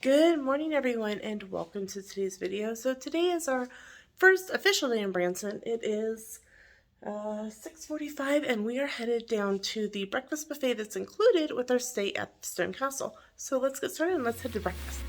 Good morning everyone and welcome to today's video. So today is our first official day in Branson. It is 6:45 and we are headed down to the breakfast buffet that's included with our stay at the Stone Castle. So let's get started and let's head to breakfast.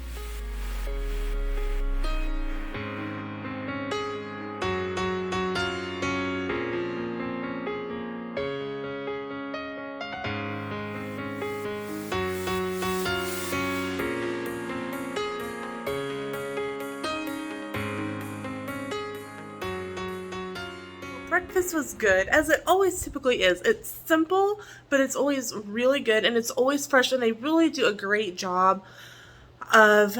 Breakfast was good, as it always typically is. It's simple, but it's always really good, and it's always fresh, and they really do a great job of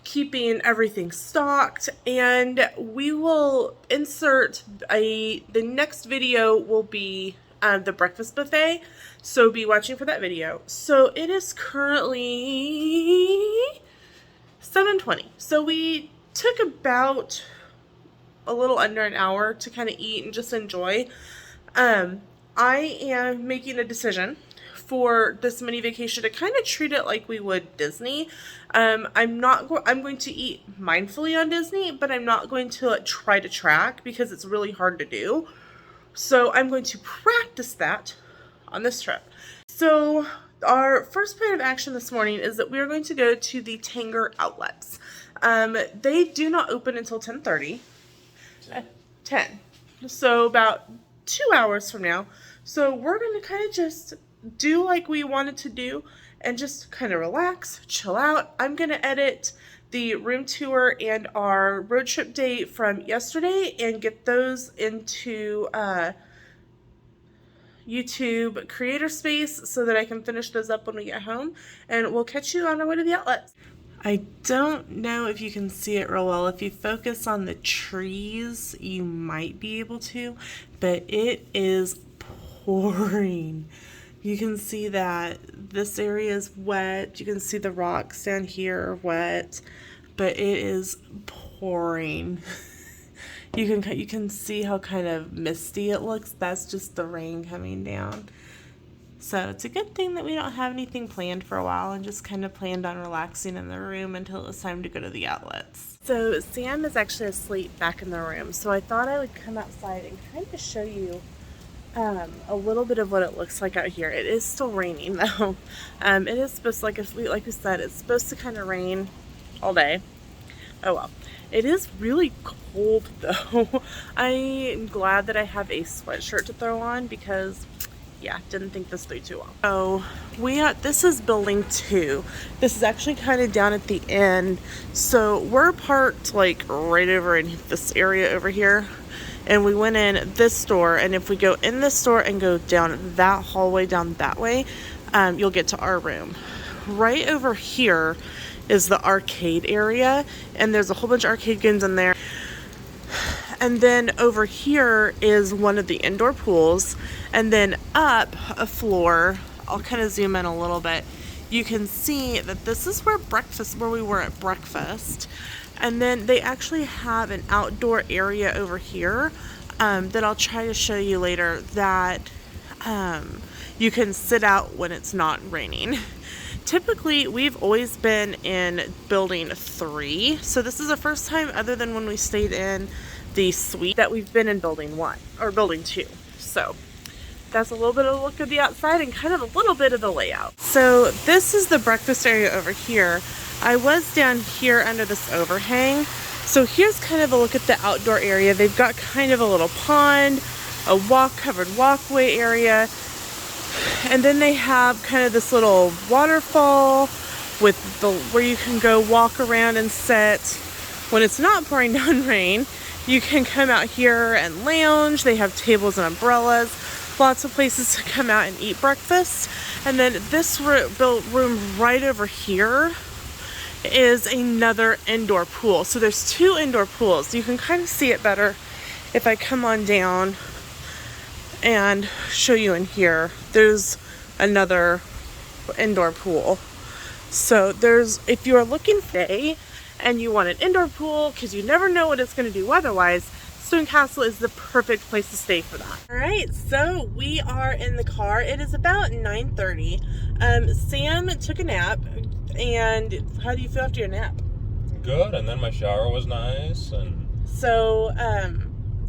keeping everything stocked. And we will insert the next video will be the breakfast buffet, so be watching for that video. So it is currently 7:20, so we took about a little under an hour to kind of eat and just enjoy. I am making a decision for this mini vacation to kind of treat it like we would Disney. I'm going to eat mindfully on Disney, but I'm not going to try to track because it's really hard to do. So I'm going to practice that on this trip. So our first plan of action this morning is that we are going to go to the THEIR outlets. They do not open until 10:30. 10. So about 2 hours from now. So we're going to kind of just do like we wanted to do and just kind of relax, chill out. I'm going to edit the room tour and our road trip day from yesterday and get those into YouTube creator space so that I can finish those up when we get home, and we'll catch you on our way to the outlets. I don't know if you can see it real well. If you focus on the trees, you might be able to, but it is pouring. You can see that this area is wet. You can see the rocks down here are wet, but it is pouring. You can see how kind of misty it looks. That's just the rain coming down. So it's a good thing that we don't have anything planned for a while and just kind of planned on relaxing in the room until it was time to go to the outlets. So Sam is actually asleep back in the room, so I thought I would come outside and kind of show you a little bit of what it looks like out here. It is still raining though. It is supposed to, like we said, it's supposed to kind of rain all day. Oh well. It is really cold though. I am glad that I have a sweatshirt to throw on because yeah, didn't think this through too well. So this is building 2. This is actually kind of down at the end. So we're parked like right over in this area over here. And we went in this door, and if we go in this door and go down that hallway down that way, you'll get to our room. Right over here is the arcade area, and there's a whole bunch of arcade games in there. And then over here is one of the indoor pools. And then up a floor, I'll kind of zoom in a little bit. You can see that this is where we were at breakfast. And then they actually have an outdoor area over here that I'll try to show you later that you can sit out when it's not raining. Typically, we've always been in building 3. So this is the first time, other than when we stayed in the suite, that we've been in building 1 or building 2. So that's a little bit of a look at the outside and kind of a little bit of the layout. So this is the breakfast area over here. I was down here under this overhang. So here's kind of a look at the outdoor area. They've got kind of a little pond, a covered walkway area, and then they have kind of this little waterfall with where you can go walk around and sit. When it's not pouring down rain, you can come out here and lounge. They have tables and umbrellas, lots of places to come out and eat breakfast. And then this room right over here is another indoor pool. So there's 2 indoor pools. You can kind of see it better if I come on down and show you in here. There's another indoor pool. So if you're looking for a and you want an indoor pool because you never know what it's going to do weather-wise, Stone Castle is the perfect place to stay for that. All right, so we are in the car. It is about 9:30. Sam took a nap. And how do you feel after your nap? Good, and then my shower was nice. And so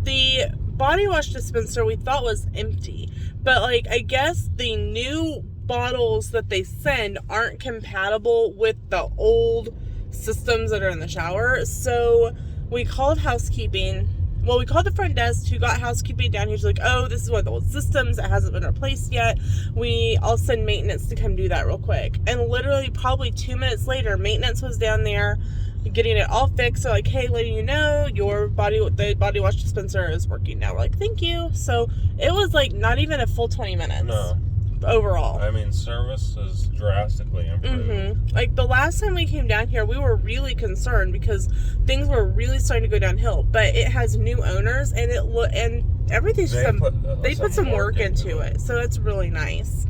the body wash dispenser we thought was empty, but like I guess the new bottles that they send aren't compatible with the old systems that are in the shower. So we called housekeeping. Well, we called the front desk who got housekeeping down here. She's like, oh, this is one of the old systems that hasn't been replaced yet. I'll send maintenance to come do that real quick. And literally probably 2 minutes later, maintenance was down there getting it all fixed. So like, hey, letting you know the body wash dispenser is working now. We're like, thank you. So it was like not even a full 20 minutes. No. Overall. I mean, service is drastically improved. Like the last time we came down here, we were really concerned because things were really starting to go downhill. But it has new owners, and everything's they put some work into it, so it's really nice.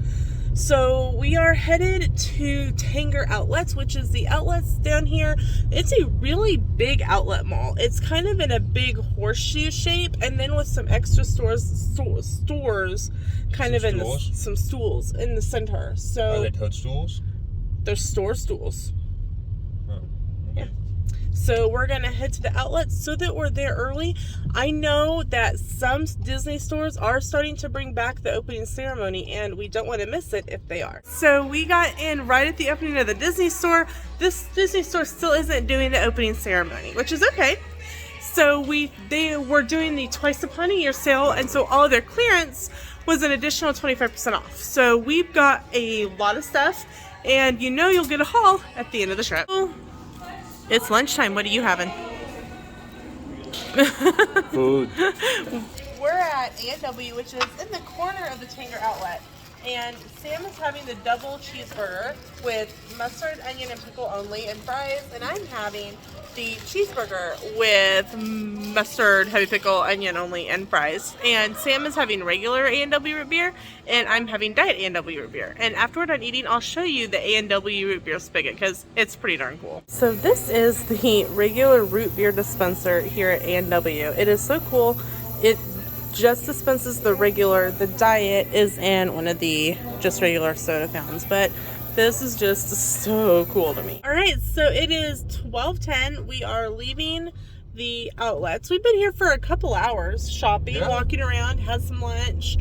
So we are headed to THEIR Outlets, which is the outlets down here. It's a really big outlet mall. It's kind of in a big horseshoe shape, and then with some extra stores kind of in some stools in the center. So are they toadstools? They're store stools. Oh, okay. Yeah. So we're going to head to the outlets so that we're there early. I know that some Disney stores are starting to bring back the opening ceremony, and we don't want to miss it if they are. So we got in right at the opening of the Disney store. This Disney store still isn't doing the opening ceremony, which is okay. So they were doing the twice upon a year sale, and so all of their clearance was an additional 25% off. So we've got a lot of stuff, and you'll get a haul at the end of the trip. It's lunchtime. What are you having? Food. We're at A&W, which is in the corner of the THEIR outlet. And Sam is having the double cheeseburger with mustard, onion, and pickle only, and fries. And I'm having the cheeseburger with mustard, heavy pickle, onion only, and fries. And Sam is having regular A&W root beer, and I'm having diet A&W root beer. And after we're done eating, I'll show you the A&W root beer spigot because it's pretty darn cool. So this is the regular root beer dispenser here at A&W. It is so cool. It just dispenses the regular. The diet is in one of the just regular soda fountains, but this is just so cool to me. All right, so it is 12:10. We are leaving the outlets. We've been here for a couple hours shopping, walking around, had some lunch.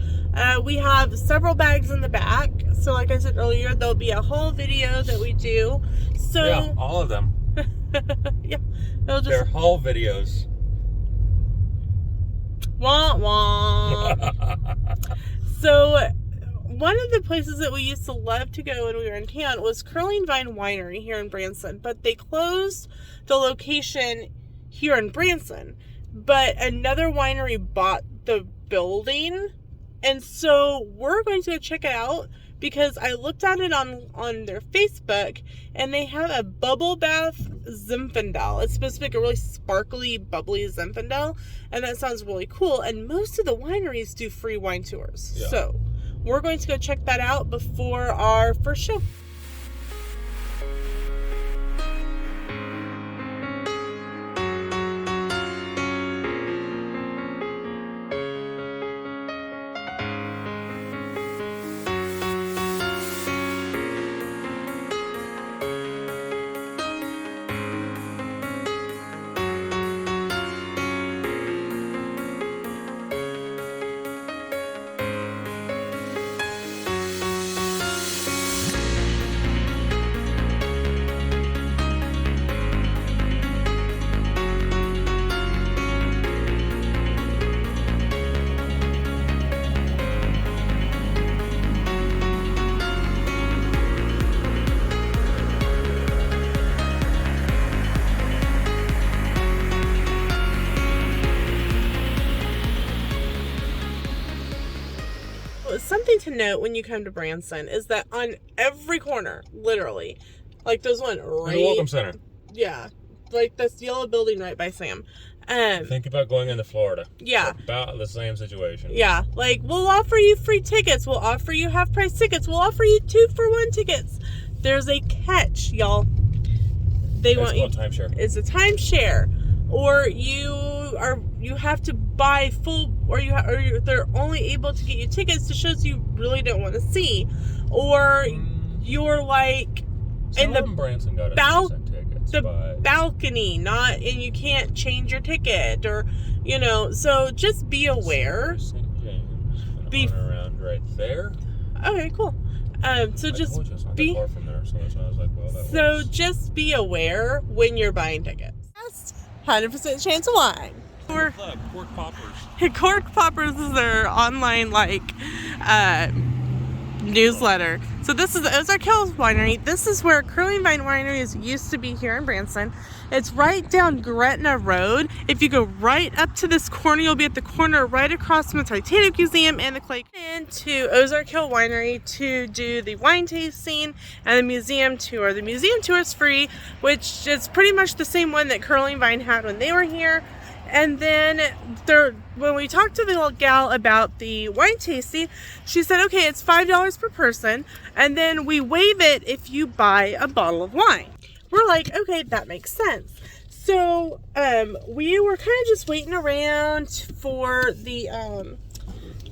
We have several bags in the back. So like I said earlier, there'll be a whole video that we do. So yeah, all of them. Yeah, they're haul videos. Wah wah. So one of the places that we used to love to go when we were in town was Curling Vine Winery here in Branson, but they closed the location here in Branson. But another winery bought the building, and so we're going to go check it out because I looked at it on their Facebook, and they have a bubble bath Zinfandel. It's supposed to be like a really sparkly, bubbly Zinfandel, and that sounds really cool. And most of the wineries do free wine tours. Yeah. So we're going to go check that out before our first show. Something to note when you come to Branson is that on every corner, literally, like there's one right... The Welcome Center. Yeah, like this yellow building right by Sam. Think about going into Florida. Yeah. It's about the same situation. Yeah, like we'll offer you free tickets. We'll offer you half-price tickets. We'll offer you 2-for-1 tickets. There's a catch, y'all. It's called timeshare. It's a timeshare. Or you have to buy full, or they're only able to get you tickets to shows you really don't want to see, or you're like in the Branson got us decent tickets. Balcony, and you can't change your ticket, or so just be aware. St. James, around right there. Okay, cool. So just be far from there, so that's why I was like, well, that so works. just be aware when you're buying tickets. 100% chance of wine. Cork Poppers. Cork Poppers is their online newsletter. So this is the Ozark Hills Winery. This is where Curling Vine Winery used to be here in Branson. It's right down Gretna Road. If you go right up to this corner, you'll be at the corner right across from the Titanic Museum and the Clay. Into Ozark Hill Winery to do the wine tasting and the museum tour. The museum tour is free, which is pretty much the same one that Curling Vine had when they were here. And then when we talked to the gal about the wine tasting, she said, okay, it's $5 per person, and then we waive it if you buy a bottle of wine. We're like, okay, that makes sense. So we were kind of just waiting around for the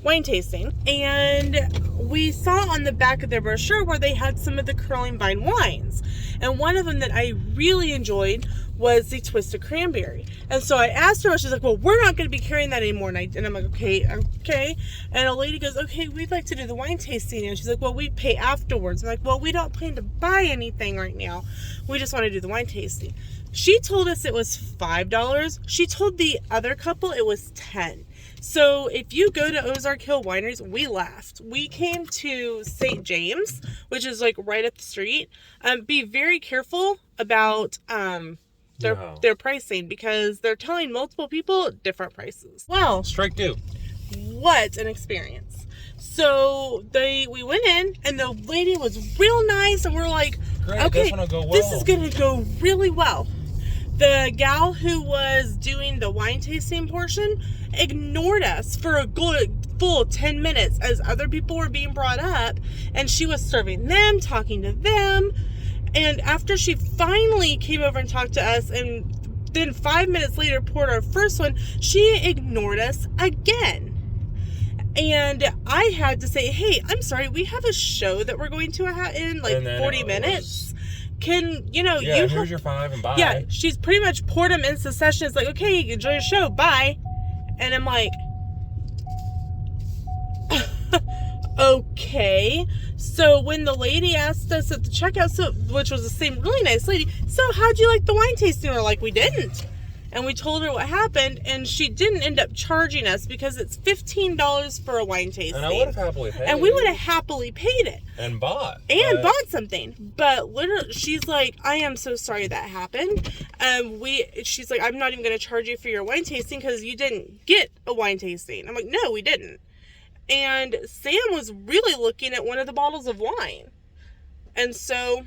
wine tasting, and we saw on the back of their brochure where they had some of the Curling Vine wines, and one of them that I really enjoyed was the Twisted Cranberry. And so I asked her, she's like, well, we're not going to be carrying that anymore. And I'm like, okay. And a lady goes, okay, we'd like to do the wine tasting. And she's like, well, we pay afterwards. I'm like, well, we don't plan to buy anything right now. We just want to do the wine tasting. She told us it was $5. She told the other couple it was $10. So if you go to Ozark Hill Wineries, we laughed. We came to St. James, which is like right up the street. Be very careful about their pricing, because they're telling multiple people different prices. Well, strike two. What an experience. So we went in, and the lady was real nice, and we're like, great, okay, this is going to go really well. The gal who was doing the wine tasting portion ignored us for a good full 10 minutes as other people were being brought up, and she was serving them, talking to them. And after she finally came over and talked to us, and then 5 minutes later poured our first one, she ignored us again. And I had to say, hey, I'm sorry, we have a show that we're going to in like 40 minutes. Can, here's your 5 and bye. Yeah, she's pretty much poured them in succession. It's like, okay, enjoy your show, bye. And I'm like, okay. So when the lady asked us at the checkout, which was the same really nice lady, so how'd you like the wine tasting? We're like, we didn't. And we told her what happened, and she didn't end up charging us because it's $15 for a wine tasting. And I would have happily paid. And we would have happily paid it. And bought something. But literally, she's like, I am so sorry that happened. She's like, I'm not even going to charge you for your wine tasting because you didn't get a wine tasting. I'm like, no, we didn't. And Sam was really looking at one of the bottles of wine. And so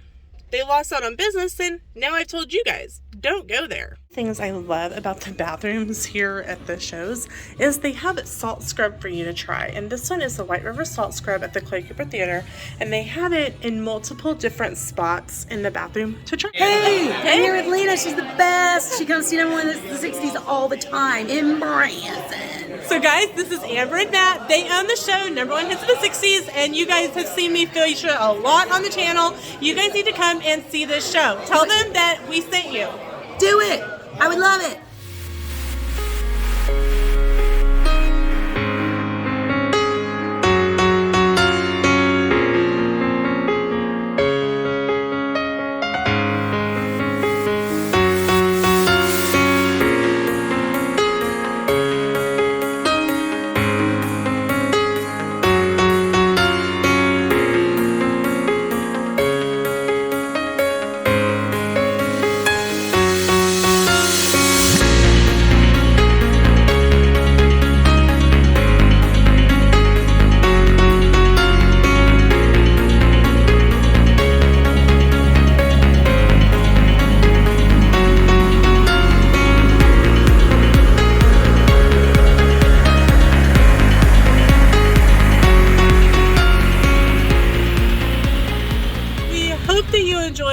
they lost out on business, and now I've told you guys, don't go there. Things I love about the bathrooms here at the shows is they have a salt scrub for you to try. And this one is the White River Salt Scrub at the Clay Cooper Theater. And they have it in multiple different spots in the bathroom to try. Hey, I'm here with Lena. She's the best. She comes to number one in the 60s all the time in Branson. So guys, this is Amber and Matt. They own the show, number one hits of the 60s, and you guys have seen me feature a lot on the channel. You guys need to come and see this show. Tell them that we sent you. Do it. I would love it.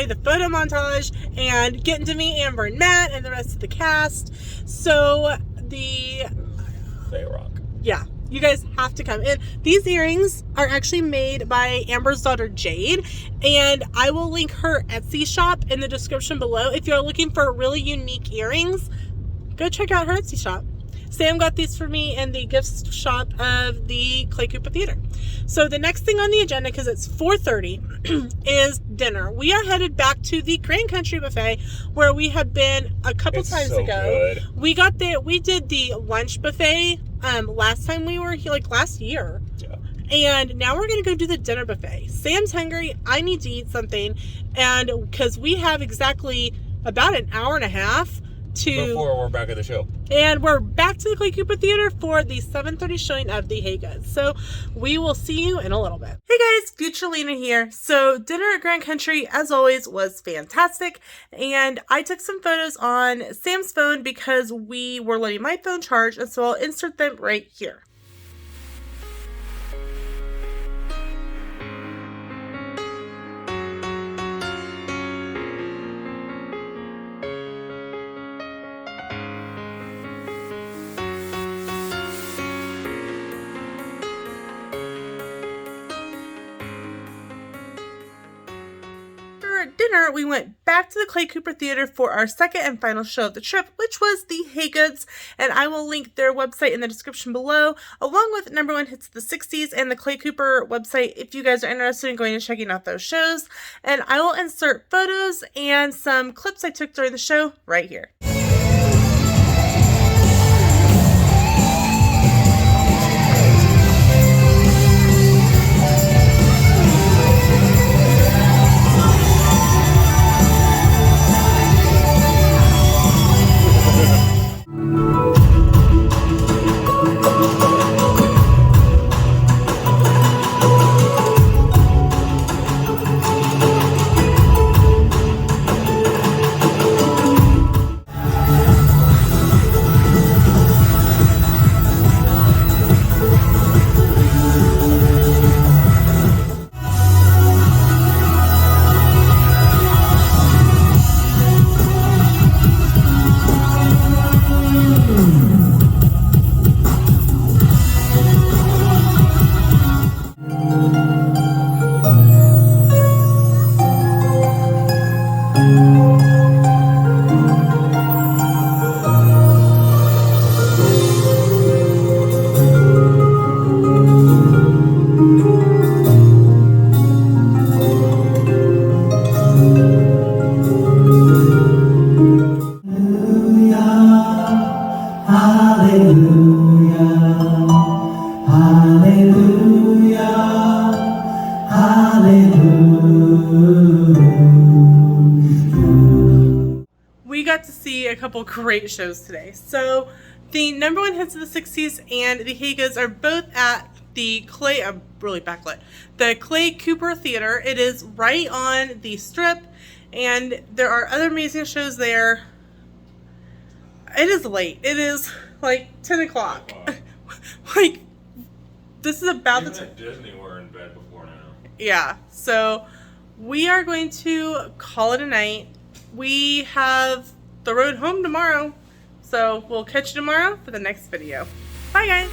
The photo montage and getting to meet Amber and Matt and the rest of the cast. So they rock. Yeah, You guys have to come. And these earrings are actually made by Amber's daughter Jade, and I will link her Etsy shop in the description below. If you're looking for really unique earrings, go check out her Etsy shop. Sam got these for me in the gift shop of the Clay Cooper Theater. So the next thing on the agenda, because it's 4:30, is dinner. We are headed back to the Grand Country Buffet, where we have been a couple times so ago. good. We did the lunch buffet last time we were here, like last year. Yeah. And now we're going to go do the dinner buffet. Sam's hungry. I need to eat something. And because we have exactly about an hour and a half Before we're back at the show. and we're back to the Clay Cooper Theater for the 7:30 showing of the Haygoods. So we will see you in a little bit. Hey guys, future Lena here. So dinner at Grand Country, as always, was fantastic. And I took some photos on Sam's phone because we were letting my phone charge. And so I'll insert them right here. Dinner, we went back to the Clay Cooper Theater for our second and final show of the trip, which was the Haygoods, and I will link their website in the description below, along with number one hits of the 60s and the Clay Cooper website if you guys are interested in going and checking out those shows. And I will insert photos and some clips I took during the show right here. We got to see a couple great shows today. So the number one hits of the 60s and the Haygoods are both at the Clay, really backlit, the Clay Cooper Theater. It is right on the Strip, and there are other amazing shows there. It is late. It is like 10 o'clock. Like, this is about the time. Disney were in bed before now. Yeah, so we are going to call it a night. We have the road home tomorrow, so we'll catch you tomorrow for the next video. Bye, guys.